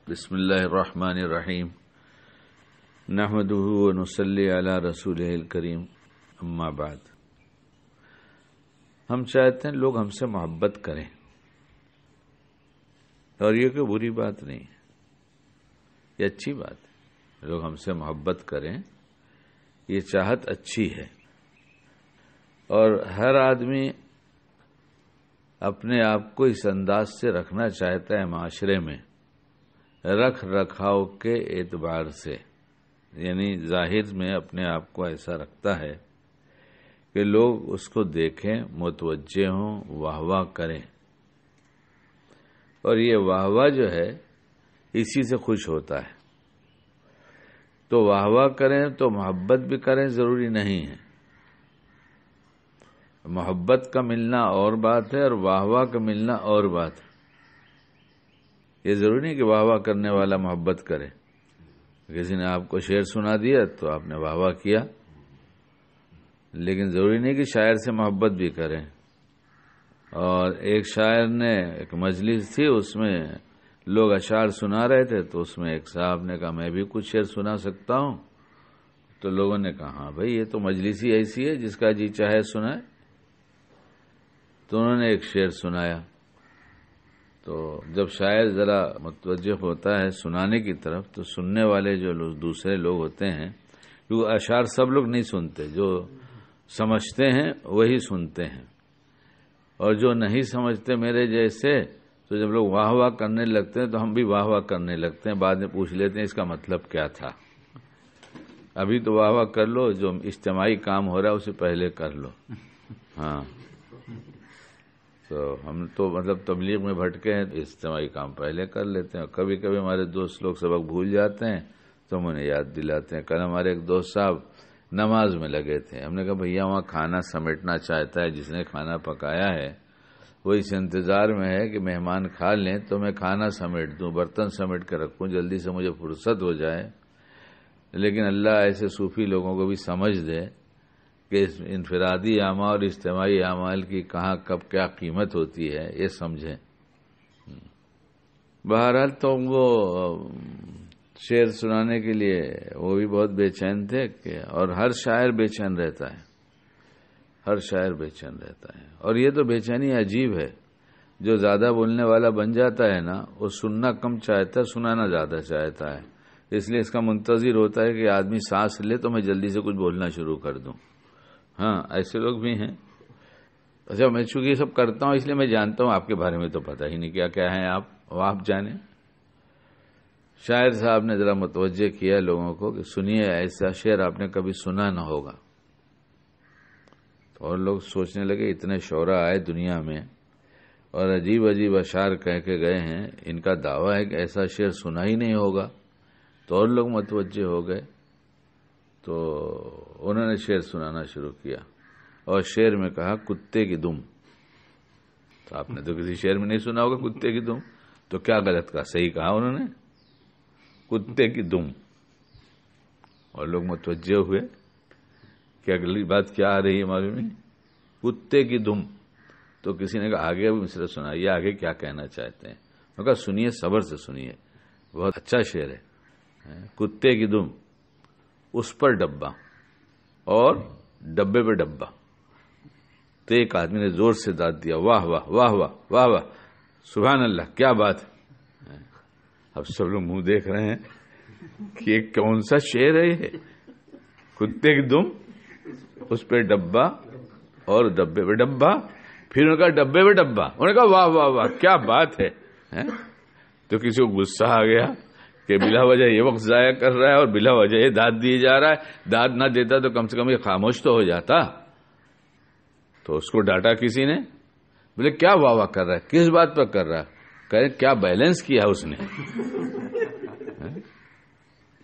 بسم اللہ الرحمن الرحیم نحمدہ ونصلی علی رسولہ الکریم اما بعد۔ ہم چاہتے ہیں لوگ ہم سے محبت کریں، اور یہ کوئی بری بات نہیں، یہ اچھی بات ہے۔ لوگ ہم سے محبت کریں، یہ چاہت اچھی ہے، اور ہر آدمی اپنے آپ کو اس انداز سے رکھنا چاہتا ہے معاشرے میں، رکھ رکھاؤ کے اعتبار سے، یعنی ظاہر میں اپنے آپ کو ایسا رکھتا ہے کہ لوگ اس کو دیکھیں، متوجہ ہوں، واہ واہ کریں، اور یہ واہ واہ جو ہے اسی سے خوش ہوتا ہے۔ تو واہ واہ کریں تو محبت بھی کریں ضروری نہیں ہے۔ محبت کا ملنا اور بات ہے، اور واہ واہ کا ملنا اور بات ہے۔ یہ ضروری نہیں کہ واہ واہ کرنے والا محبت کرے۔ کسی نے آپ کو شعر سنا دیا تو آپ نے واہ واہ کیا، لیکن ضروری نہیں کہ شاعر سے محبت بھی کریں۔ اور ایک شاعر نے ایک مجلس تھی، اس میں لوگ اشعار سنا رہے تھے، تو اس میں ایک صاحب نے کہا میں بھی کچھ شعر سنا سکتا ہوں؟ تو لوگوں نے کہا ہاں بھائی، یہ تو مجلس ہی ایسی ہے جس کا جی چاہے سنائے۔ تو انہوں نے ایک شعر سنایا۔ تو جب شاعر ذرا متوجہ ہوتا ہے سنانے کی طرف، تو سننے والے جو دوسرے لوگ ہوتے ہیں، کیونکہ اشعار سب لوگ نہیں سنتے، جو سمجھتے ہیں وہی سنتے ہیں، اور جو نہیں سمجھتے میرے جیسے، تو جب لوگ واہ واہ کرنے لگتے ہیں تو ہم بھی واہ واہ کرنے لگتے ہیں، بعد میں پوچھ لیتے ہیں اس کا مطلب کیا تھا۔ ابھی تو واہ واہ کر لو، جو اجتماعی کام ہو رہا ہے اسے پہلے کر لو۔ ہاں، تو ہم تو مطلب تبلیغ میں بھٹکے ہیں، اجتماعی کام پہلے کر لیتے ہیں، اور کبھی کبھی ہمارے دوست لوگ سبق بھول جاتے ہیں تو ہم انہیں یاد دلاتے ہیں۔ کل ہمارے ایک دوست صاحب نماز میں لگے تھے، ہم نے کہا بھیا وہاں کھانا سمیٹنا چاہتا ہے، جس نے کھانا پکایا ہے وہ اس انتظار میں ہے کہ مہمان کھا لیں تو میں کھانا سمیٹ دوں، برتن سمیٹ کے رکھوں، جلدی سے مجھے فرصت ہو جائے۔ لیکن اللہ ایسے صوفی لوگوں کو بھی سمجھ دے کہ انفرادی اعمال اور اجتماعی اعمال کی کہاں کب کیا قیمت ہوتی ہے، یہ سمجھیں۔ بہرحال تو وہ شعر سنانے کے لیے وہ بھی بہت بے چین تھے، اور ہر شاعر بے چین رہتا ہے، ہر شاعر بے چین رہتا ہے۔ اور یہ تو بے چینی عجیب ہے، جو زیادہ بولنے والا بن جاتا ہے نا، وہ سننا کم چاہتا ہے، سنانا زیادہ چاہتا ہے، اس لیے اس کا منتظر ہوتا ہے کہ آدمی سانس لے تو میں جلدی سے کچھ بولنا شروع کر دوں۔ ہاں، ایسے لوگ بھی ہیں۔ اچھا، میں چونکہ یہ سب کرتا ہوں اس لیے میں جانتا ہوں، آپ کے بارے میں تو پتہ ہی نہیں کیا کیا ہیں آپ جانیں۔ شاعر صاحب نے ذرا متوجہ کیا لوگوں کو کہ سنیے، ایسا شعر آپ نے کبھی سنا نہ ہوگا۔ تو اور لوگ سوچنے لگے اتنے شعراء آئے دنیا میں اور عجیب عجیب اشعار کہہ کے گئے ہیں، ان کا دعویٰ ہے کہ ایسا شعر سنا ہی نہیں ہوگا۔ تو اور لوگ متوجہ ہو گئے، تو انہوں نے شعر سنانا شروع کیا، اور شعر میں کہا کتے کی دم۔ تو آپ نے تو کسی شعر میں نہیں سنا ہوگا کتے کی دم، تو کیا غلط کہا؟ صحیح کہا انہوں نے، کتے کی دم۔ اور لوگ متوجہ ہوئے کہ اگلی بات کیا آ رہی ہے معلوم نہیں، کتے کی دم۔ تو کسی نے کہا آگے ابھی مصرع سنائیے، آگے کیا کہنا چاہتے ہیں؟ میں کہا سنیے، صبر سے سنیے، بہت اچھا شعر ہے۔ کتے کی دم، اس پر ڈبہ، اور ڈبے پہ ڈبہ۔ تو ایک آدمی نے زور سے داد دیا، واہ واہ واہ واہ واہ واہ، سبحان اللہ، کیا بات ہے۔ اب سب لوگ منہ دیکھ رہے ہیں کہ یہ کون سا شعر ہے یہ؟ کتے کی دم، اس پہ ڈبہ، اور ڈبے پہ ڈبہ۔ پھر انہوں نے کہا ڈبے پہ ڈبہ، انہوں نے کہا واہ واہ واہ، کیا بات ہے۔ تو کسی کو غصہ آ گیا کہ بلا وجہ یہ وقت ضائع کر رہا ہے، اور بلا وجہ یہ داد دیے جا رہا ہے، داد نہ دیتا تو کم سے کم یہ خاموش تو ہو جاتا۔ تو اس کو ڈانٹا کسی نے، بولے کیا واہ واہ کر رہا ہے، کس بات پر کر رہا ہے؟ کہے کیا بیلنس کیا اس نے۔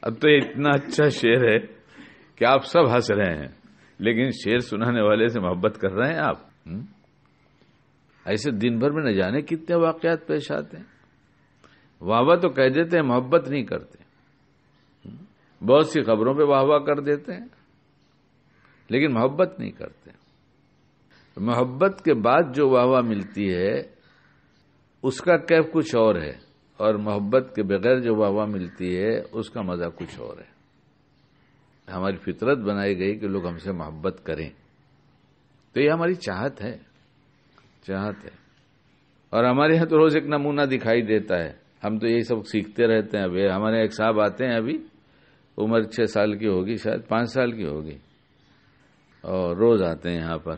اب تو یہ اتنا اچھا شعر ہے کہ آپ سب ہنس رہے ہیں، لیکن شعر سنانے والے سے محبت کر رہے ہیں آپ۔ ایسے دن بھر میں نہ جانے کتنے واقعات پیش آتے ہیں۔ واہ واہ تو کہہ دیتے ہیں، محبت نہیں کرتے۔ بہت سی خبروں پہ واہ واہ کر دیتے ہیں، لیکن محبت نہیں کرتے۔ محبت کے بعد جو واہ واہ ملتی ہے اس کا کیف کچھ اور ہے۔ اور محبت کے بغیر جو واہ واہ ملتی ہے اس کا مزہ کچھ اور ہے. ہماری فطرت بنائی گئی کہ لوگ ہم سے محبت کریں، تو یہ ہماری چاہت ہے. اور ہمارے یہاں تو روز ایک نمونہ دکھائی دیتا ہے. ہم تو یہی سب سیکھتے رہتے ہیں. ابھی ہمارے ایک صاحب آتے ہیں، ابھی عمر 6 سال کی ہوگی، شاید 5 سال کی ہوگی، اور روز آتے ہیں یہاں پر.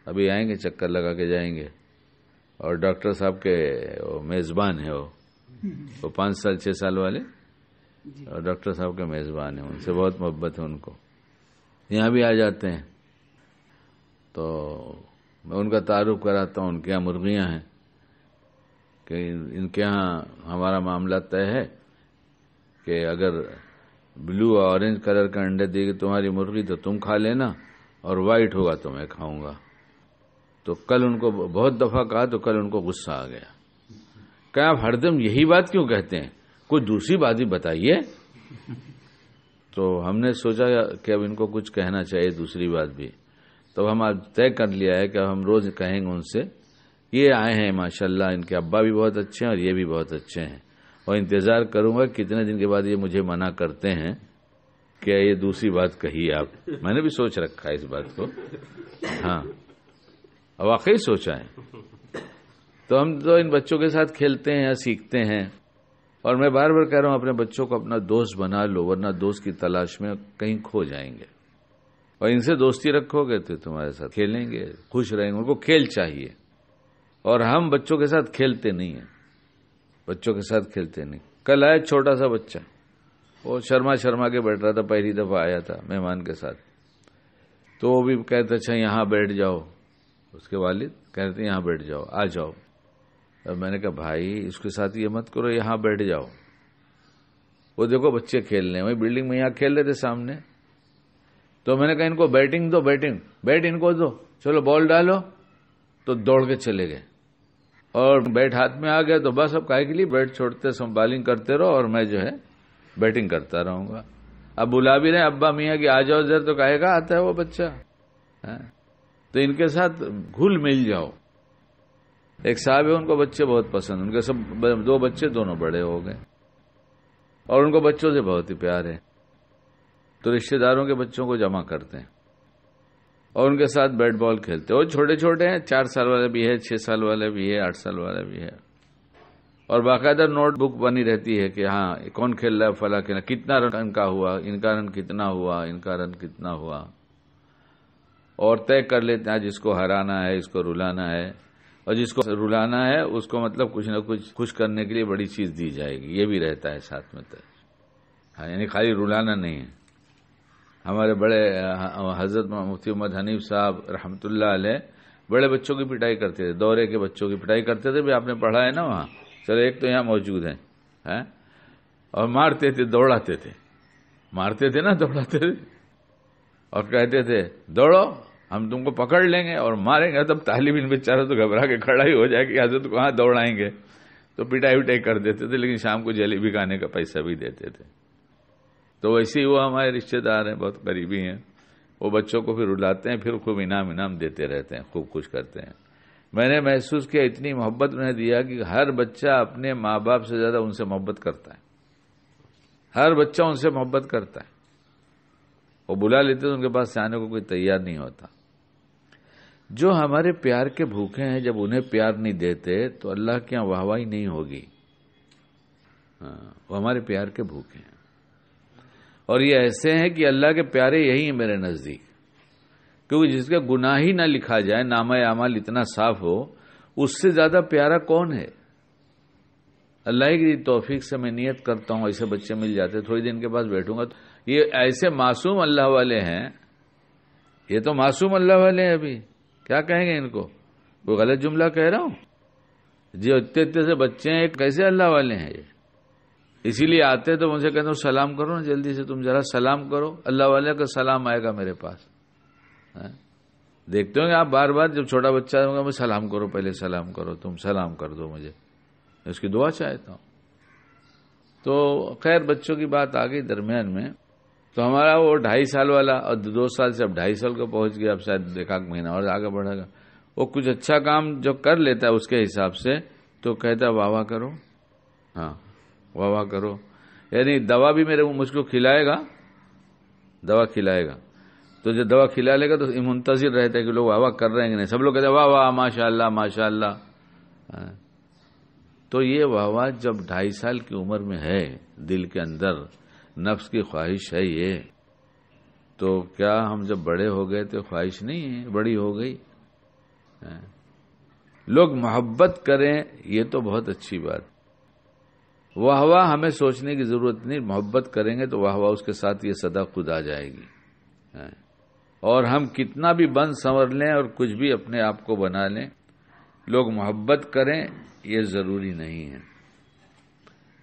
ابھی آئیں گے، چکر لگا کے جائیں گے. اور ڈاکٹر صاحب کے میزبان ہیں، وہ 5 سال 6 سال والے، اور ڈاکٹر صاحب کے میزبان ہیں. ان سے بہت محبت ہے ان کو. یہاں بھی آ جاتے ہیں تو میں ان کا تعارف کراتا ہوں. ان کے یہاں مرغیاں ہیں کہ ان کے یہاں ہمارا معاملہ طے ہے کہ اگر بلو اور اورنج کلر کا انڈے دے گی تمہاری مرغی تو تم کھا لینا، اور وائٹ ہوگا تو میں کھاؤں گا. تو کل ان کو بہت دفعہ کہا تو کل ان کو غصہ آ گیا کہ آپ ہر دم یہی بات کیوں کہتے ہیں، کوئی دوسری بات بھی بتائیے. تو ہم نے سوچا کہ اب ان کو کچھ کہنا چاہیے دوسری بات بھی. تو ہم آج طے کر لیا ہے کہ ہم روز کہیں گے ان سے، یہ آئے ہیں ماشاءاللہ، ان کے ابا بھی بہت اچھے ہیں اور یہ بھی بہت اچھے ہیں، اور انتظار کروں گا کتنے دن کے بعد یہ مجھے منع کرتے ہیں کہ یہ دوسری بات کہی آپ. میں نے بھی سوچ رکھا ہے اس بات کو. ہاں واقعی سوچا ہے. تو ہم تو ان بچوں کے ساتھ کھیلتے ہیں یا سیکھتے ہیں. اور میں بار بار کہہ رہا ہوں اپنے بچوں کو اپنا دوست بنا لو، ورنہ دوست کی تلاش میں کہیں کھو جائیں گے. اور ان سے دوستی رکھو گے تو تمہارے ساتھ کھیلیں گے، خوش رہیں گے. ان کو کھیل چاہیے، اور ہم بچوں کے ساتھ کھیلتے نہیں ہیں. بچوں کے ساتھ کھیلتے نہیں. کل آیا چھوٹا سا بچہ، وہ شرما کے بیٹھ رہا تھا، پہلی دفعہ آیا تھا مہمان کے ساتھ. تو وہ بھی کہتے اچھا یہاں بیٹھ جاؤ. اس کے والد کہتے یہاں بیٹھ جاؤ، آ جاؤ. اب میں نے کہا بھائی اس کے ساتھ یہ مت کرو، یہاں بیٹھ جاؤ. وہ دیکھو بچے کھیل رہے ہیں وہی بلڈنگ میں، یہاں کھیل رہے تھے سامنے. تو میں نے کہا ان کو بیٹنگ دو، بیٹ ان کو دو، چلو بال ڈالو. تو دوڑ کے چلے گئے، اور بیٹ ہاتھ میں آ گیا. تو بس اب کاہے کے لیے بیٹ چھوڑتے، بالنگ کرتے رہو اور میں جو ہے بیٹنگ کرتا رہوں گا. اب بلا بھی رہے ابا میاں کہ آ جاؤ ادھر، تو کہے گا آتا ہے وہ بچہ. تو ان کے ساتھ گھل مل جاؤ. ایک صاحب ہے ان کو بچے بہت پسند، ان کے سب 2 بچے دونوں بڑے ہو گئے، اور ان کو بچوں سے بہت ہی پیار ہے. تو رشتہ داروں کے بچوں کو جمع کرتے ہیں اور ان کے ساتھ بیٹ بال کھیلتے ہیں. وہ چھوٹے چھوٹے ہیں، 4 سال والے بھی ہے، 6 سال والے بھی ہے، 8 سال والا بھی ہے. اور باقاعدہ نوٹ بک بنی رہتی ہے کہ ہاں کون کھیل رہا ہے، فلاں کھیل، کتنا رن کا ہوا، ان کا رن کتنا ہوا، ان کا رن کتنا ہوا. اور طے کر لیتے ہیں جس کو ہرانا ہے، اس کو رلانا ہے. اور جس کو رلانا ہے اس کو مطلب کچھ نہ کچھ خوش کرنے کے لیے بڑی چیز دی جائے گی. یہ بھی رہتا ہے ساتھ میں. ہاں یعنی خالی رلانا نہیں ہے. ہمارے بڑے حضرت مفتی محمد حنیف صاحب رحمۃ اللہ علیہ بڑے بچوں کی پٹائی کرتے تھے، دورے کے بچوں کی پٹائی کرتے تھے. بھی آپ نے پڑھا ہے نا وہاں، چلو ایک تو یہاں موجود ہیں. اور مارتے تھے، دوڑاتے تھے، مارتے تھے نا، دوڑاتے تھے، اور کہتے تھے دوڑو ہم تم کو پکڑ لیں گے اور ماریں گے. تب طالب علم بیچارہ تو گھبرا کے کھڑا ہی ہو جائے کہ حضرت کو کہاں دوڑائیں گے. تو پٹائی وٹائی کر دیتے تھے، لیکن شام کو جلیبی کھانے کا پیسہ بھی دیتے تھے. تو ویسے ہی وہ ہمارے رشتہ دار ہیں، بہت قریبی ہیں. وہ بچوں کو پھر رلاتے ہیں، پھر خوب انعام دیتے رہتے ہیں، خوب خوش کرتے ہیں. میں نے محسوس کیا اتنی محبت انہیں دیا کہ ہر بچہ اپنے ماں باپ سے زیادہ ان سے محبت کرتا ہے. ہر بچہ ان سے محبت کرتا ہے. وہ بلا لیتے تو ان کے پاس سے آنے کو کوئی تیار نہیں ہوتا. جو ہمارے پیار کے بھوکے ہیں، جب انہیں پیار نہیں دیتے تو اللہ کے یہاں واہواہی نہیں ہوگی. وہ ہمارے پیار کے بھوکے ہیں، اور یہ ایسے ہیں کہ اللہ کے پیارے یہی ہیں میرے نزدیک. کیونکہ جس کا گناہ ہی نہ لکھا جائے، نامہ اعمال اتنا صاف ہو، اس سے زیادہ پیارا کون ہے؟ اللہ کی توفیق سے میں نیت کرتا ہوں ایسے بچے مل جاتے. تھوڑی دن کے پاس بیٹھوں گا تو یہ ایسے معصوم اللہ والے ہیں. یہ تو معصوم اللہ والے ہیں. ابھی کیا کہیں گے ان کو؟ کوئی غلط جملہ کہہ رہا ہوں؟ جو اتنے سے بچے ہیں کیسے اللہ والے ہیں یہ؟ اسی لیے آتے تو مجھ سے کہتے ہوں سلام کرو نا جلدی سے، تم ذرا سلام کرو. اللہ والے کا سلام آئے گا میرے پاس. دیکھتے ہوں گے آپ بار بار، جب چھوٹا بچہ ہوگا میں سلام کرو، پہلے سلام کرو، تم سلام کر دو مجھے، اس کی دعا چاہتا ہوں. تو خیر بچوں کی بات آ گئی درمیان میں. تو ہمارا وہ 2.5 سال والا، اور 2 سال سے اب 2.5 سال کا پہنچ گیا، اب شاید 1 مہینہ اور آگے بڑھے گا. وہ کچھ اچھا کام جو کر لیتا ہے اس کے حساب سے تو کہتا ہے واہ واہ کرو. ہاں واہ واہ کرو، یعنی دوا بھی مجھ کو کھلائے گا، دوا کھلائے گا، تو جو دوا کھلا لے گا تو منتظر رہتا ہے کہ لوگ واہ واہ کر رہے ہیں کہ نہیں، سب لوگ کہتے ہیں واہ واہ ماشاء اللہ ماشاء اللہ. تو یہ واہ واہ جب 2.5 سال کی عمر میں ہے، دل کے اندر نفس کی خواہش ہے یہ، تو کیا ہم جب بڑے ہو گئے تو خواہش نہیں ہے، بڑی ہو گئی. لوگ محبت کریں یہ تو بہت اچھی بات. واہ واہ ہمیں سوچنے کی ضرورت نہیں، محبت کریں گے تو واہ واہ اس کے ساتھ یہ صدا خود آ جائے گی. اور ہم کتنا بھی بن سنور لیں اور کچھ بھی اپنے آپ کو بنا لیں، لوگ محبت کریں یہ ضروری نہیں ہے.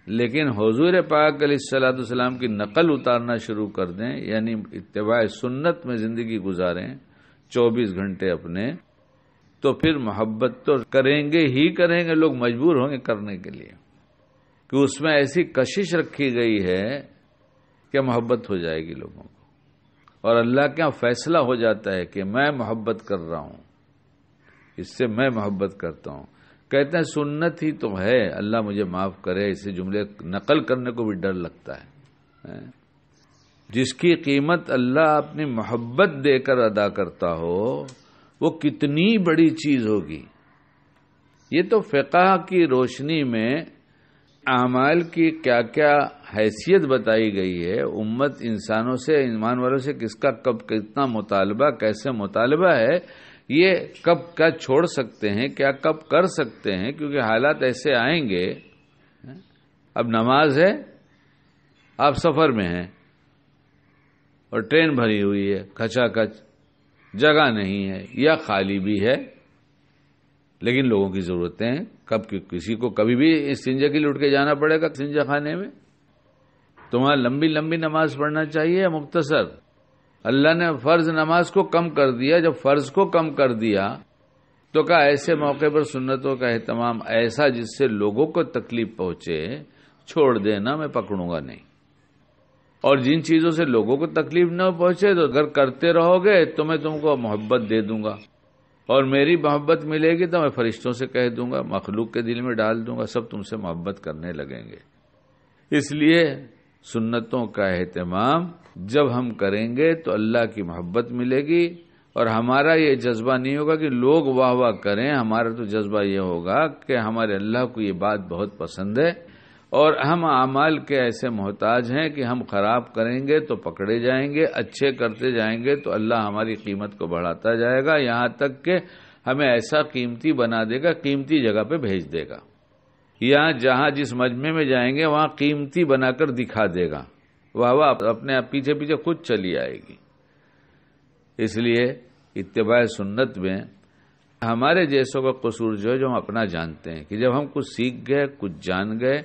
لیکن حضور پاک علیہ الصلوۃ والسلام کی نقل اتارنا شروع کر دیں، یعنی اتباع سنت میں زندگی گزاریں 24 گھنٹے اپنے، تو پھر محبت تو کریں گے ہی کریں گے، لوگ مجبور ہوں گے کرنے کے لیے، کہ اس میں ایسی کشش رکھی گئی ہے کہ محبت ہو جائے گی لوگوں کو. اور اللہ کا فیصلہ ہو جاتا ہے کہ میں محبت کر رہا ہوں، اس سے میں محبت کرتا ہوں. کہتے ہیں سنت ہی تو ہے، اللہ مجھے معاف کرے، اسے جملے نقل کرنے کو بھی ڈر لگتا ہے. جس کی قیمت اللہ اپنی محبت دے کر ادا کرتا ہو وہ کتنی بڑی چیز ہوگی. یہ تو فقہ کی روشنی میں اعمال کی کیا کیا حیثیت بتائی گئی ہے، امت انسانوں سے، ایمان والوں سے کس کا کب کتنا مطالبہ، کیسے مطالبہ ہے، یہ کب کیا چھوڑ سکتے ہیں، کیا کب کر سکتے ہیں، کیونکہ حالات ایسے آئیں گے. اب نماز ہے، آپ سفر میں ہیں اور ٹرین بھری ہوئی ہے کھچا کھچ، جگہ نہیں ہے یا خالی بھی ہے، لیکن لوگوں کی ضرورتیں ہیں. کسی کو کبھی بھی استنجا کے لیے اٹھ کے جانا پڑے گا استنجا خانے میں. تمہاں لمبی لمبی نماز پڑھنا چاہیے یا مختصر؟ اللہ نے فرض نماز کو کم کر دیا. جب فرض کو کم کر دیا تو کہا ایسے موقع پر سنتوں کا اہتمام ایسا جس سے لوگوں کو تکلیف پہنچے چھوڑ دینا، میں پکڑوں گا نہیں. اور جن چیزوں سے لوگوں کو تکلیف نہ پہنچے تو اگر کرتے رہو گے تو میں تم کو محبت دے دوں گا، اور میری محبت ملے گی تو میں فرشتوں سے کہہ دوں گا، مخلوق کے دل میں ڈال دوں گا، سب تم سے محبت کرنے لگیں گے. اس لیے سنتوں کا اہتمام جب ہم کریں گے تو اللہ کی محبت ملے گی، اور ہمارا یہ جذبہ نہیں ہوگا کہ لوگ واہ واہ کریں. ہمارا تو جذبہ یہ ہوگا کہ ہمارے اللہ کو یہ بات بہت پسند ہے، اور ہم اعمال کے ایسے محتاج ہیں کہ ہم خراب کریں گے تو پکڑے جائیں گے، اچھے کرتے جائیں گے تو اللہ ہماری قیمت کو بڑھاتا جائے گا، یہاں تک کہ ہمیں ایسا قیمتی بنا دے گا، قیمتی جگہ پہ بھیج دے گا. یہاں جہاں جس مجمع میں جائیں گے وہاں قیمتی بنا کر دکھا دے گا، واہ واہ اپنے آپ پیچھے پیچھے خود چلی آئے گی. اس لیے اتباع سنت میں ہمارے جیسوں کا قصور جو ہے، جو ہم اپنا جانتے ہیں کہ جب ہم کچھ سیکھ گئے، کچھ جان گئے،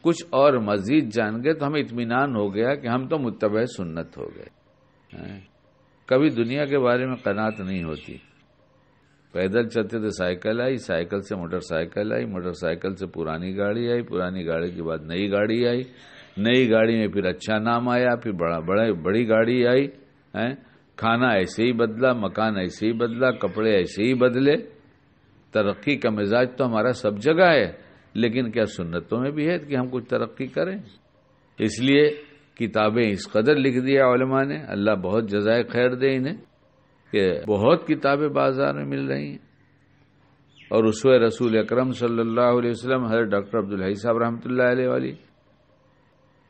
کچھ اور مزید جان گئے تو ہمیں اطمینان ہو گیا کہ ہم تو متبع سنت ہو گئے. کبھی دنیا کے بارے میں قناعت نہیں ہوتی. پیدل چلتے تھے، سائیکل آئی، سائیکل سے موٹر سائیکل آئی، موٹر سائیکل سے پرانی گاڑی آئی، پرانی گاڑی کے بعد نئی گاڑی آئی، نئی گاڑی میں پھر اچھا نام آیا، پھر بڑی گاڑی آئی. کھانا ایسے ہی بدلا، مکان ایسے ہی بدلا، کپڑے ایسے ہی بدلے. ترقی کا مزاج تو ہمارا سب جگہ ہے، لیکن کیا سنتوں میں بھی ہے کہ ہم کچھ ترقی کریں؟ اس لیے کتابیں اس قدر لکھ دیا علماء نے، اللہ بہت جزائے خیر دے انہیں، کہ بہت کتابیں بازار میں مل رہی ہیں. اور اسوہ رسول اکرم صلی اللہ علیہ وسلم حضرت ڈاکٹر عبدالحی صاحب رحمۃ اللہ علیہ والی،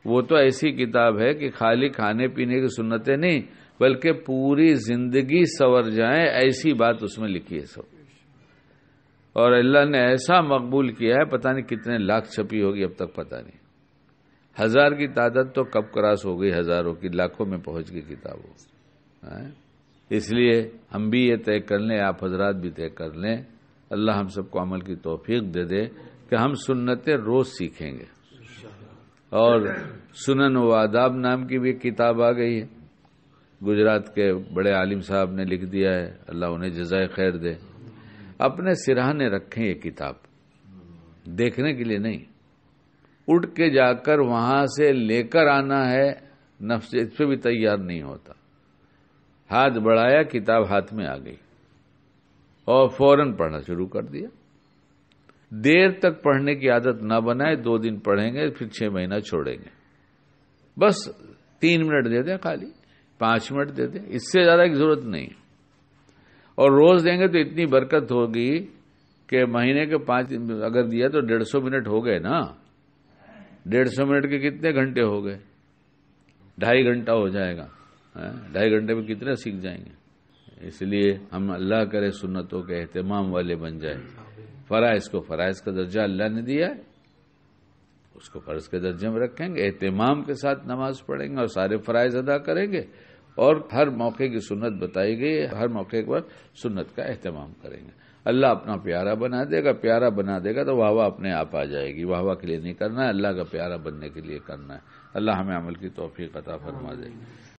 وہ تو ایسی کتاب ہے کہ خالی کھانے پینے کی سنتیں نہیں بلکہ پوری زندگی سنور جائیں ایسی بات اس میں لکھی ہے سب. اور اللہ نے ایسا مقبول کیا ہے، پتہ نہیں کتنے لاکھ چھپی ہوگی اب تک پتہ نہیں. 1000 کی تعداد تو کب کراس ہو گئی، ہزاروں کی، لاکھوں میں پہنچ گئی کتابوں. اس لیے ہم بھی یہ طے کر لیں، آپ حضرات بھی طے کر لیں، اللہ ہم سب کو عمل کی توفیق دے دے کہ ہم سنتیں روز سیکھیں گے. اور سنن و آداب نام کی بھی ایک کتاب آ گئی ہے، گجرات کے بڑے عالم صاحب نے لکھ دیا ہے، اللہ انہیں جزائے خیر دے. اپنے سرہانے رکھیں یہ کتاب، دیکھنے کے لیے نہیں، اٹھ کے جا کر وہاں سے لے کر آنا ہے، نفس اس پہ بھی تیار نہیں ہوتا. ہاتھ بڑھایا، کتاب ہاتھ میں آ گئی اور فوراً پڑھنا شروع کر دیا. دیر تک پڑھنے کی عادت نہ بنائے، 2 دن پڑھیں گے پھر 6 مہینہ چھوڑیں گے، بس 3 منٹ دے دیں، خالی 5 منٹ دے دیں، اس سے زیادہ کی ضرورت نہیں، اور روز دیں گے تو اتنی برکت ہوگی کہ مہینے کے 5 دن اگر دیا تو 150 منٹ ہو گئے نا، 150 منٹ کے کتنے گھنٹے ہو گئے، 2.5 گھنٹہ ہو جائے گا، 2.5 گھنٹے میں کتنے سیکھ جائیں گے۔ اس لیے ہم اللہ کرے سنتوں کے اہتمام والے بن جائیں، فرائض کو فرائض کا درجہ اللہ نے دیا ہے، اس کو فرض کے درجے میں رکھیں گے، اہتمام کے ساتھ نماز پڑھیں گے اور سارے فرائض ادا کریں گے، اور ہر موقع کی سنت بتائی گئی ہے، ہر موقع پر سنت کا اہتمام کریں گے، اللہ اپنا پیارا بنا دے گا، پیارا بنا دے گا تو واہ واہ اپنے آپ آ جائے گی، واہ واہ کے لیے نہیں کرنا ہے، اللہ کا پیارا بننے کے لیے کرنا ہے۔ اللہ ہمیں عمل کی توفیق عطا فرما دے۔